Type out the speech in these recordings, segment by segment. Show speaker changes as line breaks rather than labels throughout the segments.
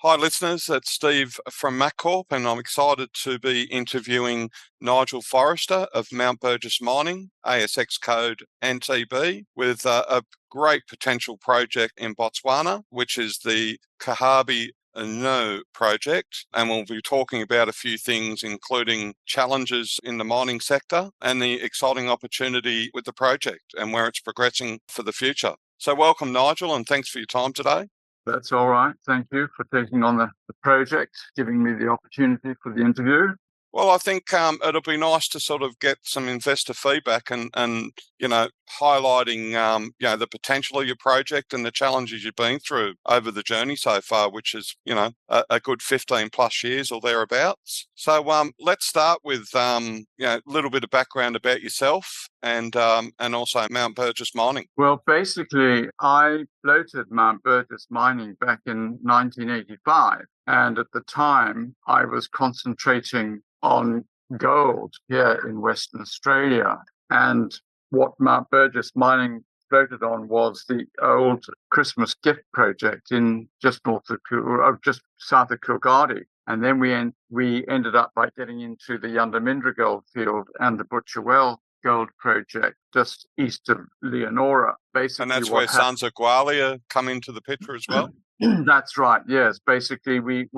Hi listeners, it's Steve from MakCorp and I'm excited to be interviewing Nigel Forrester of Mount Burgess Mining, ASX code MTB, with a great potential project in Botswana, which is the Kihabe Nxuu project. And we'll be talking about a few things, including challenges in the mining sector and the exciting opportunity with the project and where it's progressing for the future. So welcome, Nigel, and thanks for your time today.
That's all right. Thank you for taking on the project, giving me the opportunity for the interview.
Well, I think it'll be nice to sort of get some investor feedback and highlighting the potential of your project and the challenges you've been through over the journey so far, which is a good 15 plus years or thereabouts. So let's start with a little bit of background about yourself and also Mount Burgess Mining.
Well, basically, I floated Mount Burgess Mining back in 1985, and at the time, I was concentrating on gold here in Western Australia. And what Mount Burgess Mining floated on was the old Christmas gift project in just south of Coolgardie. And then we ended up by getting into the Yundamindra gold field and the Butcherwell gold project just east of Leonora. Basically,
and that's where Sons of Gwalia come into the picture as well?
That's right, yes. Basically, we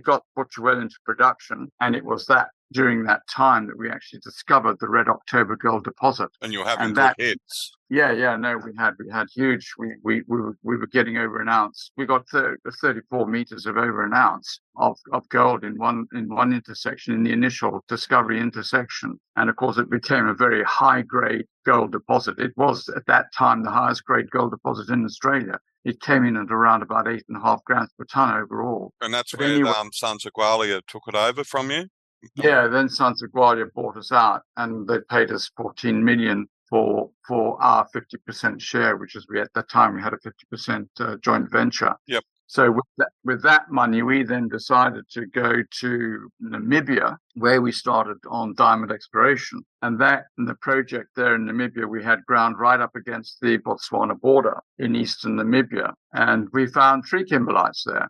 got Butcherwell into production, and it was during that time that we actually discovered the Red October gold deposit.
And you're having good hits.
Yeah, no, we had huge. We were getting over an ounce. We got 34 meters of over an ounce of gold in one intersection, in the initial discovery intersection. And of course, it became a very high grade gold deposit. It was at that time the highest grade gold deposit in Australia. It came in at around about 8.5 grams per ton overall.
And that's where Sons of Gwalia took it over from you?
Yeah, then Sons of Gwalia bought us out, and they paid us 14 million for our 50% share, which is at the time we had a 50% joint venture.
Yep.
So with that money, we then decided to go to Namibia, where we started on diamond exploration. And the project there in Namibia, we had ground right up against the Botswana border in eastern Namibia. And we found 3 kimberlites there.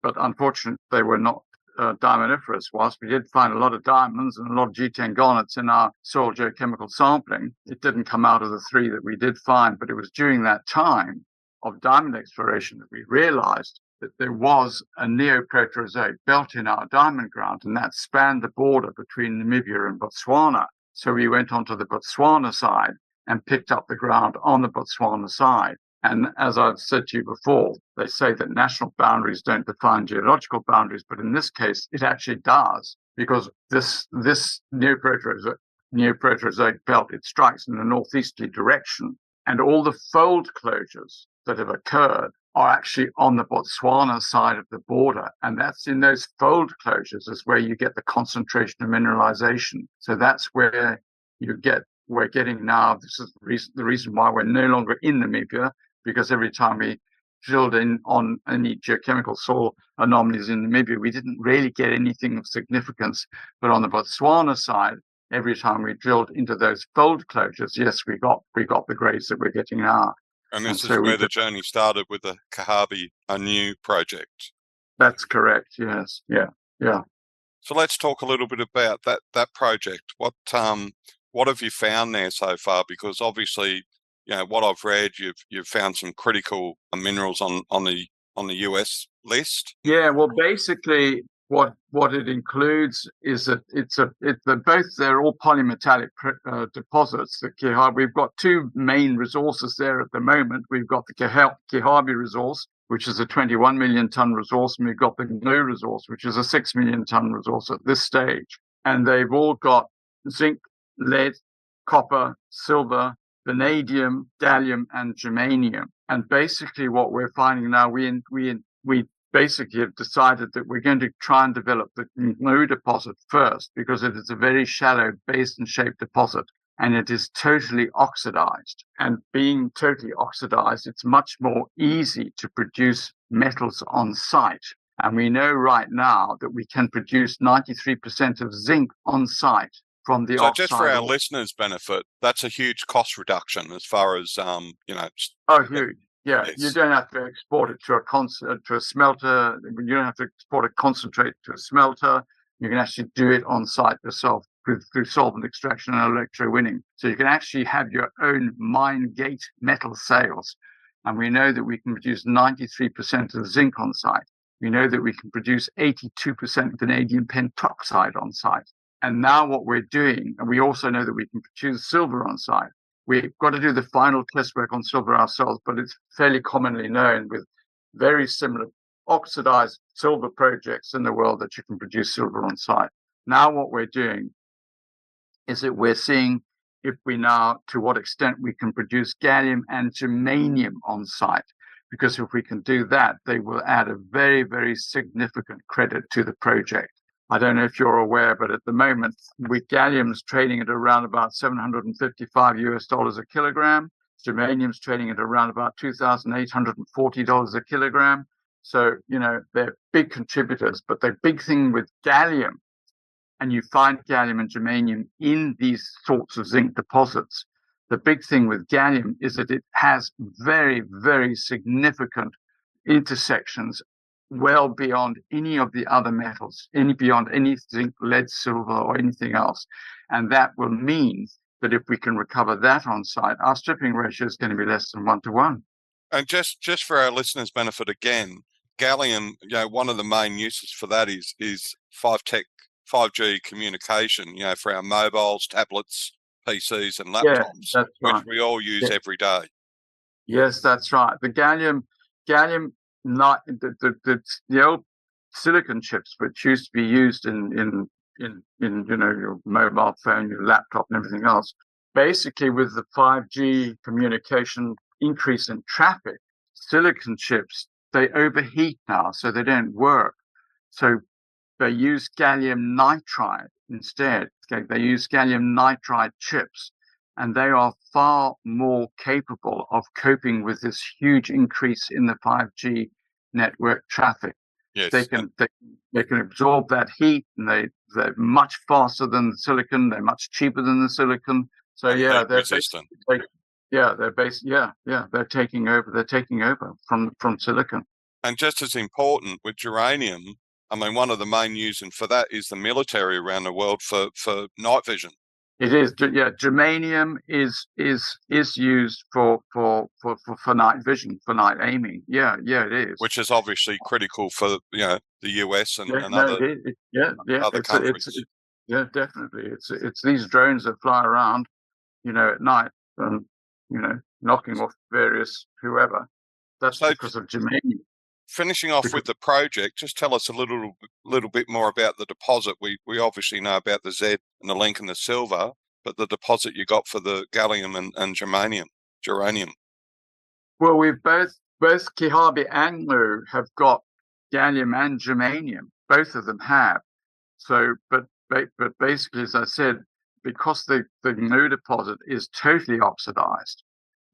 But unfortunately, they were not diamondiferous. Whilst we did find a lot of diamonds and a lot of G10 garnets in our soil geochemical sampling, it didn't come out of the 3 that we did find. But it was during that time of diamond exploration that we realized that there was a neoproterozoic belt in our diamond ground, and that spanned the border between Namibia and Botswana. So we went onto the Botswana side and picked up the ground on the Botswana side. And as I've said to you before, they say that national boundaries don't define geological boundaries, but in this case, it actually does, because this neoproterozoic belt, it strikes in a northeasterly direction, and all the fold closures that have occurred are actually on the Botswana side of the border. And that's in those fold closures is where you get the concentration of mineralization. So that's where we're getting now. This is the reason why we're no longer in Namibia, because every time we drilled in on any geochemical soil anomalies in Namibia, we didn't really get anything of significance. But on the Botswana side, every time we drilled into those fold closures, yes, we got the grades that we're getting now.
And this is where the journey started with the Kihabe Nxuu project.
That's correct. Yes. Yeah.
So let's talk a little bit about that project. What have you found there so far? Because obviously, what I've read, you've found some critical minerals on the US list.
Yeah. Well, basically, what it includes is that they're all polymetallic deposits. We've got 2 main resources there at the moment. We've got the Kihabe resource, which is a 21 million ton resource, and we've got the Nxuu resource, which is a 6 million ton resource at this stage. And they've all got zinc, lead, copper, silver, vanadium, gallium, and germanium. And basically, what we're finding now, we basically have decided that we're going to try and develop the Nxuu deposit first, because it is a very shallow basin-shaped deposit, and it is totally oxidized. And being totally oxidized, it's much more easy to produce metals on site. And we know right now that we can produce 93% of zinc on site from the oxide.
So just for our listeners' benefit, that's a huge cost reduction as far as,
Oh, huge. Yeah, you
Yes.
don't have to export it to a smelter. You don't have to export a concentrate to a smelter. You can actually do it on site yourself through solvent extraction and electrowinning. So you can actually have your own mine gate metal sales. And we know that we can produce 93% of zinc on site. We know that we can produce 82% vanadium pentoxide on site. And now what we're doing, and we also know that we can produce silver on site. We've got to do the final test work on silver ourselves, but it's fairly commonly known with very similar oxidized silver projects in the world that you can produce silver on site. Now what we're doing is that we're seeing if we now, to what extent we can produce gallium and germanium on site. Because if we can do that, they will add a very, very significant credit to the project. I don't know if you're aware, but at the moment, with gallium's trading at around about $755 a kilogram. Germanium's trading at around about $2,840 a kilogram. So, they're big contributors, but the big thing with gallium, and you find gallium and germanium in these sorts of zinc deposits. The big thing with gallium is that it has very, very significant intersections well beyond any of the other metals, beyond any zinc, lead, silver, or anything else. And that will mean that if we can recover that on site, our stripping ratio is going to be less than 1-to-1.
And just for our listeners' benefit again, gallium, one of the main uses for that is 5G communication, for our mobiles, tablets, PCs, and laptops,
that's right.
which we all use every day.
Yes, that's right. The gallium, not the old silicon chips, which used to be used in your mobile phone, your laptop, and everything else. Basically, with the 5G communication increase in traffic, silicon chips, they overheat now, so they don't work. So they use gallium nitride instead. Okay, they use gallium nitride chips, and they are far more capable of coping with this huge increase in the 5G network traffic.
Yes.
They can absorb that heat, and they're much faster than the silicon. They're much cheaper than the silicon. So they're
resistant.
They're taking over. They're taking over from silicon.
And just as important with germanium, I mean, one of the main uses for that is the military around the world for night vision.
It is, yeah. Germanium is used for night vision, for night aiming. Yeah, it is.
Which is obviously critical for the US and other countries.
Definitely. It's these drones that fly around, at night, and knocking off various whoever. That's because of germanium.
Finishing off with the project, just tell us a little bit more about the deposit. We obviously know about the Z and the Link and the silver, but the deposit you got for the gallium and germanium.
Well, we've both Kihabe Nxuu have got gallium and germanium. Both of them have. So, but basically, as I said, because the Nxuu deposit is totally oxidized,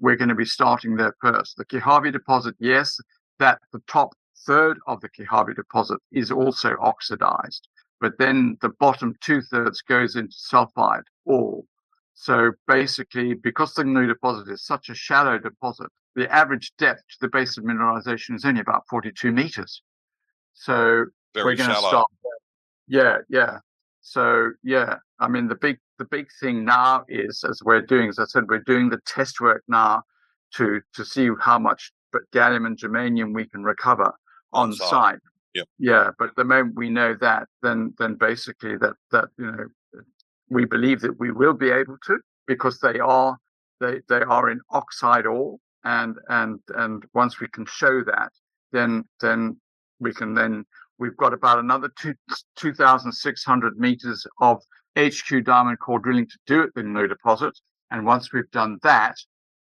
we're going to be starting there first. The Kihabe deposit, yes, that the top third of the Kihabe deposit is also oxidized, but then the bottom 2/3 goes into sulfide ore. So basically, because the Nxuu deposit is such a shallow deposit, the average depth to the base of mineralization is only about 42 meters. So we're going to start there. Yeah. So I mean, the big thing now is, as I said, we're doing the test work now to see how much gallium and germanium we can recover on site.
Yep.
Yeah, but the moment we know that, then basically that we believe that we will be able to, because they are in oxide ore, and once we can show that, then we've got about another 2,600 meters of HQ diamond core drilling to do at the Nxuu deposit, and once we've done that,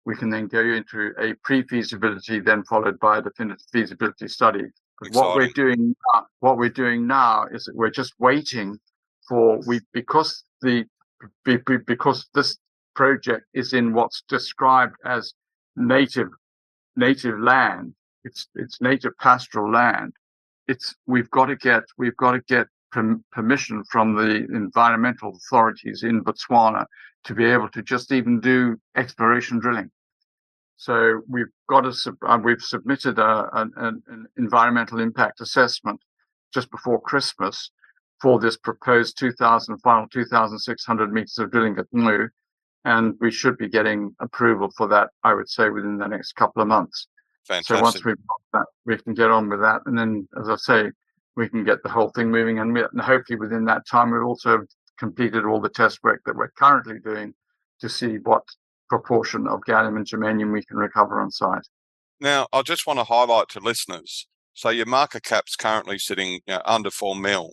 we can then go into a pre-feasibility, then followed by a definitive feasibility study. What we're doing now is that we're just waiting because this project is in what's described as native land. It's native pastoral land. We've got to get permission from the environmental authorities in Botswana to be able to just even do exploration drilling. So we've we've submitted an environmental impact assessment just before Christmas for this proposed 2,600 meters of drilling at Nxuu, and we should be getting approval for that, I would say, within the next couple of months.
Fantastic.
So once we've got that, we can get on with that, and then, as I say, we can get the whole thing moving, and hopefully within that time we've also completed all the test work that we're currently doing to see what proportion of gallium and germanium we can recover on site.
Now, I just want to highlight to listeners, so your market cap's currently sitting under 4 mil,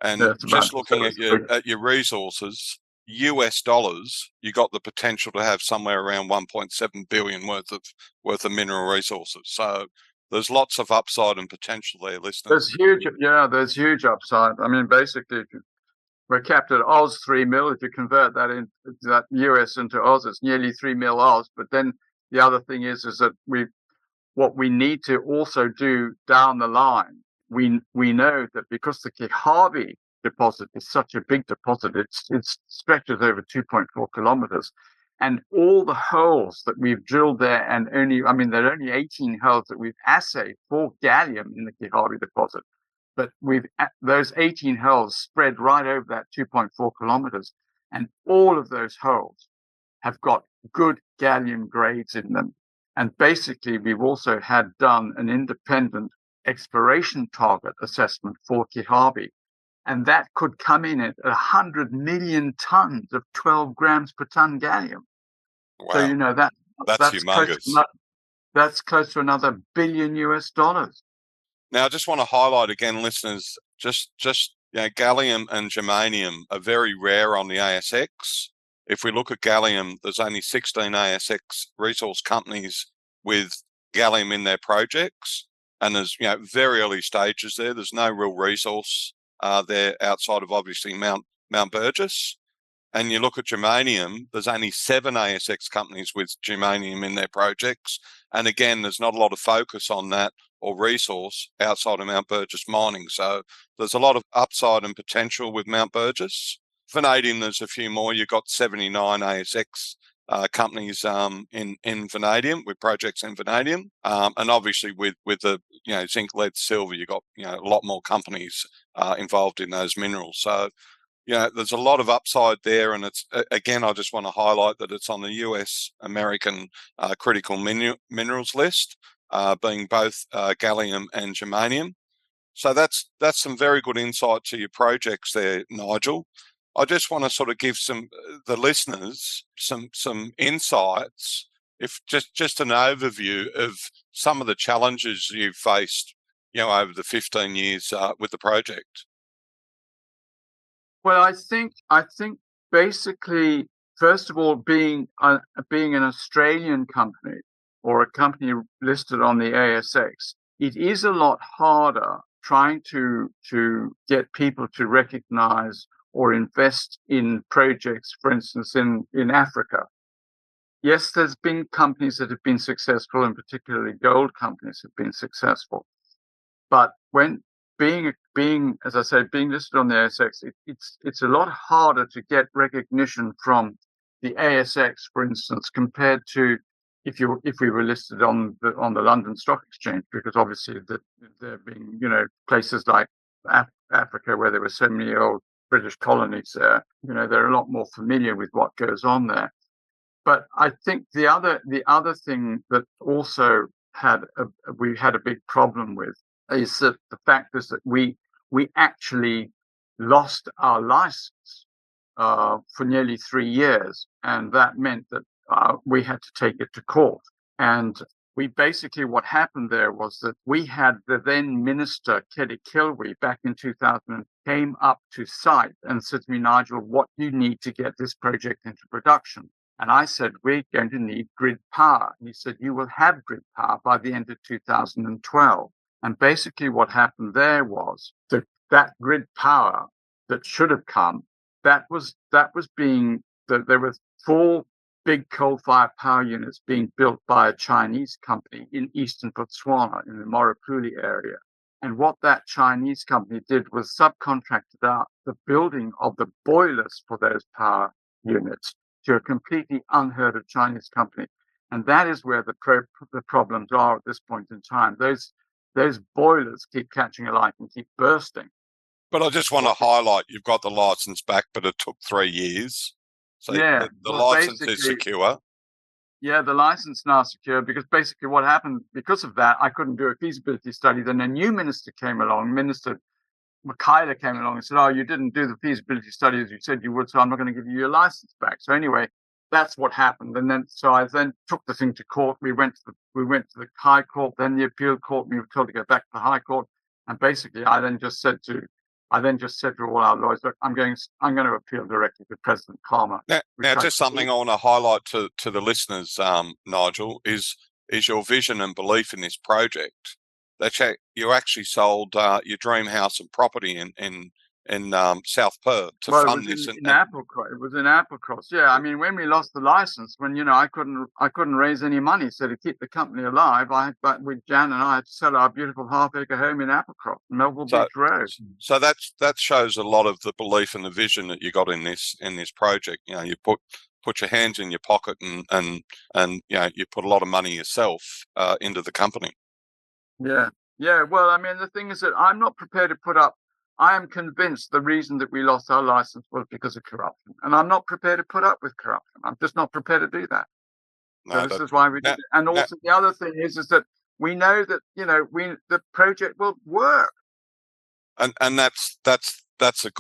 and just looking at your resources, US dollars, you got the potential to have somewhere around 1.7 billion worth of mineral resources. So there's lots of upside and potential there, listeners.
There's huge upside. I mean, basically, we're capped at Oz 3 mil. If you convert that US into Oz, it's nearly 3 mil Oz. But then the other thing is that what we need to also do down the line, we know that because the Kihabe deposit is such a big deposit, it stretches over 2.4 kilometers, and all the holes that we've drilled there, and there are only 18 holes that we've assayed for gallium in the Kihabe deposit, but those 18 holes spread right over that 2.4 kilometers, and all of those holes have got good gallium grades in them. And basically, we've also had done an independent exploration target assessment for Kihabe, and that could come in at 100 million tons of 12 grams per ton gallium.
Wow.
So that's
humongous.
That's close to another $1 billion.
Now, I just want to highlight again, listeners, just gallium and germanium are very rare on the ASX. If we look at gallium, there's only 16 ASX resource companies with gallium in their projects, and there's very early stages there. There's no real resource there outside of obviously Mount Burgess. And you look at germanium, there's only 7 ASX companies with germanium in their projects, and again, there's not a lot of focus on that or resource outside of Mount Burgess Mining. So there's a lot of upside and potential with Mount Burgess. Vanadium, there's a few more. You've got 79 ASX companies in vanadium, with projects in vanadium, and obviously with the zinc, lead, silver, you've got a lot more companies involved in those minerals. So there's a lot of upside there, and it's again, I just want to highlight that it's on the US American critical minerals list, being both gallium and germanium. So that's some very good insight to your projects there, Nigel. I just want to sort of give the listeners some insights, if just an overview of some of the challenges you've faced, over the 15 years with the project.
Well, I think basically, first of all, being an Australian company or a company listed on the ASX, it is a lot harder trying to get people to recognize or invest in projects, for instance, in Africa. Yes, there's been companies that have been successful, and particularly gold companies have been successful. But when being, as I said, being listed on the ASX, it's a lot harder to get recognition from the ASX, for instance, compared to if we were listed on the London Stock Exchange, because obviously there being places like Africa where there were so many old British colonies there, they're a lot more familiar with what goes on there. But I think the other thing that also we had a big problem with is that the fact is that we actually lost our license for nearly 3 years, and that meant that we had to take it to court. And we basically, what happened there was that we had the then minister, Kelly Kilby, back in 2000, came up to site and said to me, Nigel, what do you need to get this project into production? And I said, we're going to need grid power. And he said, you will have grid power by the end of 2012. And basically what happened there was that grid power that should have come, there were 4 big coal-fired power units being built by a Chinese company in eastern Botswana, in the Moripuli area. And what that Chinese company did was subcontracted out the building of the boilers for those power units to a completely unheard of Chinese company. And that is where the problems are at this point in time. Those boilers keep catching alight and keep bursting.
But I just want to highlight, you've got the license back, but it took 3 years. So
Yeah,
the license is secure.
Yeah, the license now secure, because basically what happened, because of that, I couldn't do a feasibility study. Then a new minister came along, Minister Makhaile came along and said, "Oh, you didn't do the feasibility study as you said you would, so I'm not going to give you your license back." So anyway, that's what happened. And then, so I then took the thing to court. We went to the High Court, then the Appeal Court. We were told to go back to the High Court. And basically, I then just said to all our lawyers, "Look, I'm going to appeal directly to President Palmer."
Now, just something I want to highlight to the listeners, Nigel, is your vision and belief in this project. That you actually sold your dream house and property in South Perth to fund this.
In Applecross. It was in Applecross. Yeah, I mean, when we lost the license, when I couldn't raise any money, so to keep the company alive, with Jan and I had to sell our beautiful half-acre home in Applecross, Melville Beach Road.
So that shows a lot of the belief and the vision that you got in this project. You put your hands in your pocket and you put a lot of money yourself into the company.
Yeah. Well, I mean, the thing is that I'm not prepared to put up. I am convinced the reason that we lost our license was because of corruption, and I'm not prepared to put up with corruption. I'm just not prepared to do that. So this is why we did it. And also the other thing is that we know that the project will work.
And that's a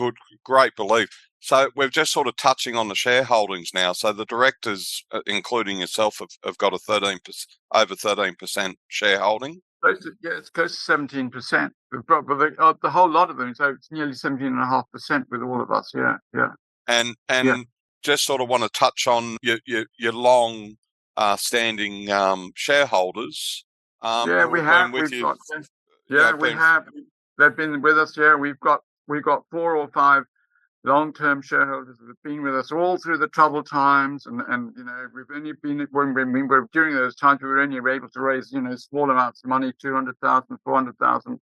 great belief. So we're just sort of touching on the shareholdings now. So the directors, including yourself, have got over 13% shareholding.
It's close to 17%. The whole lot of them, so it's nearly 17.5% with all of us. Yeah.
And just sort of want to touch on your long standing shareholders.
We have. They've been with us. Yeah, we've got 4 or 5 long-term shareholders that have been with us all through the troubled times, and we've only been when we were during those times we were only able to raise small amounts of money, 200,000, 400,000,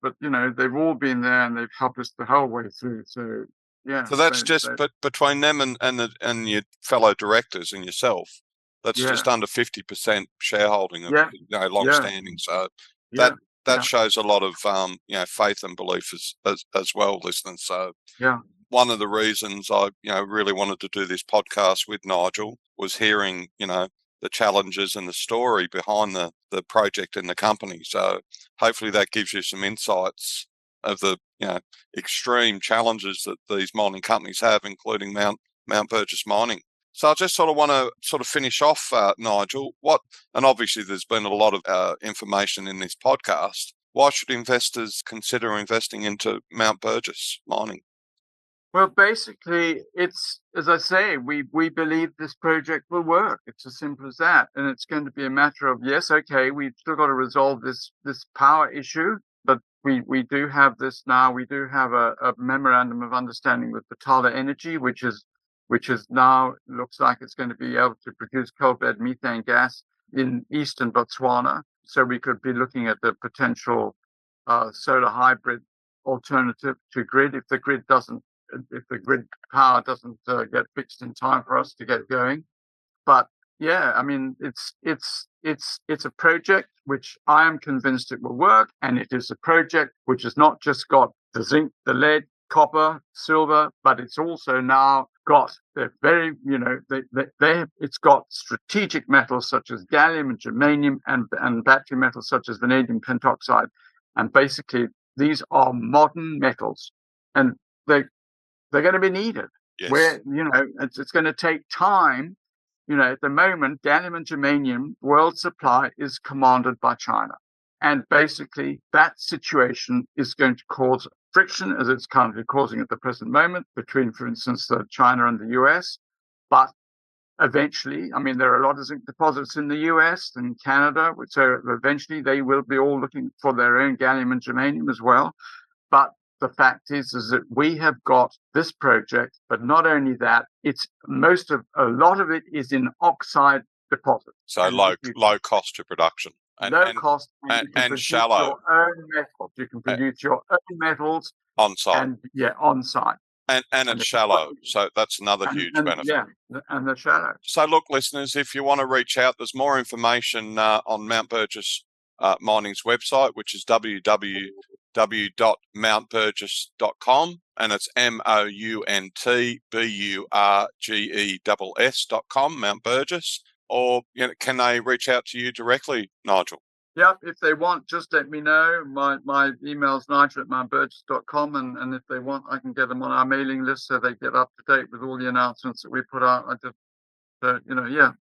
but they've all been there and they've helped us the whole way through. So yeah.
So that's but between them and your fellow directors and yourself, that's just under 50% shareholding of long-standing. So that shows a lot of faith and belief as well, listeners. So one of the reasons I really wanted to do this podcast with Nigel was hearing the challenges and the story behind the project and the company. So hopefully that gives you some insights of the extreme challenges that these mining companies have, including Mount Burgess Mining. So I just sort of want to finish off, Nigel. And obviously there's been a lot of information in this podcast. Why should investors consider investing into Mount Burgess Mining?
Well, basically, it's, as I say, we believe this project will work. It's as simple as that. And it's going to be a matter of, yes, okay, we've still got to resolve this power issue, but we do have this now. We do have a memorandum of understanding with Batala Energy, which is now looks like it's going to be able to produce coal-bed methane gas in eastern Botswana. So we could be looking at the potential solar hybrid alternative to grid if the grid power doesn't get fixed in time for us to get going. But yeah, I mean, it's a project which I am convinced it will work, and it is a project which has not just got the zinc, the lead, copper, silver, but it's also now got it's got strategic metals such as gallium and germanium and battery metals such as vanadium pentoxide, and basically these are modern metals, and they're going to be needed.
Yes.
Where it's going to take time. At the moment, gallium and germanium world supply is commanded by China. And basically, that situation is going to cause friction, as it's currently causing at the present moment, between, for instance, China and the US. But eventually, I mean, there are a lot of zinc deposits in the US and Canada, so eventually they will be all looking for their own gallium and germanium as well. But the fact is that we have got this project, but not only that, a lot of it is in oxide deposits.
So low cost to production.
Cost and shallow. You can produce your own metals
on site.
On site.
And it's shallow, so that's another huge benefit.
Yeah, and they're shallow.
So look, listeners, if you want to reach out, there's more information on Mount Burgess Mining's website, which is www.mountburgess.com, and it's MountBurgess.com, Mount Burgess. Or can they reach out to you directly, Nigel?
Yeah, if they want, just let me know. My email's nigel@mountburgess.com, and if they want, I can get them on our mailing list so they get up to date with all the announcements that we put out. I just,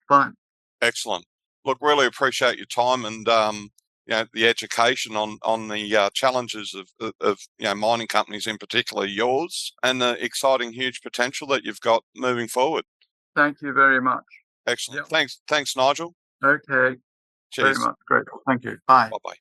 fine.
Excellent. Look, really appreciate your time and the education on the challenges of mining companies, in particular yours, and the exciting, huge potential that you've got moving forward.
Thank you very much.
Excellent. Yep. Thanks, Nigel.
Okay.
Cheers.
Very much. Great. Thank you. Bye.
Bye-bye.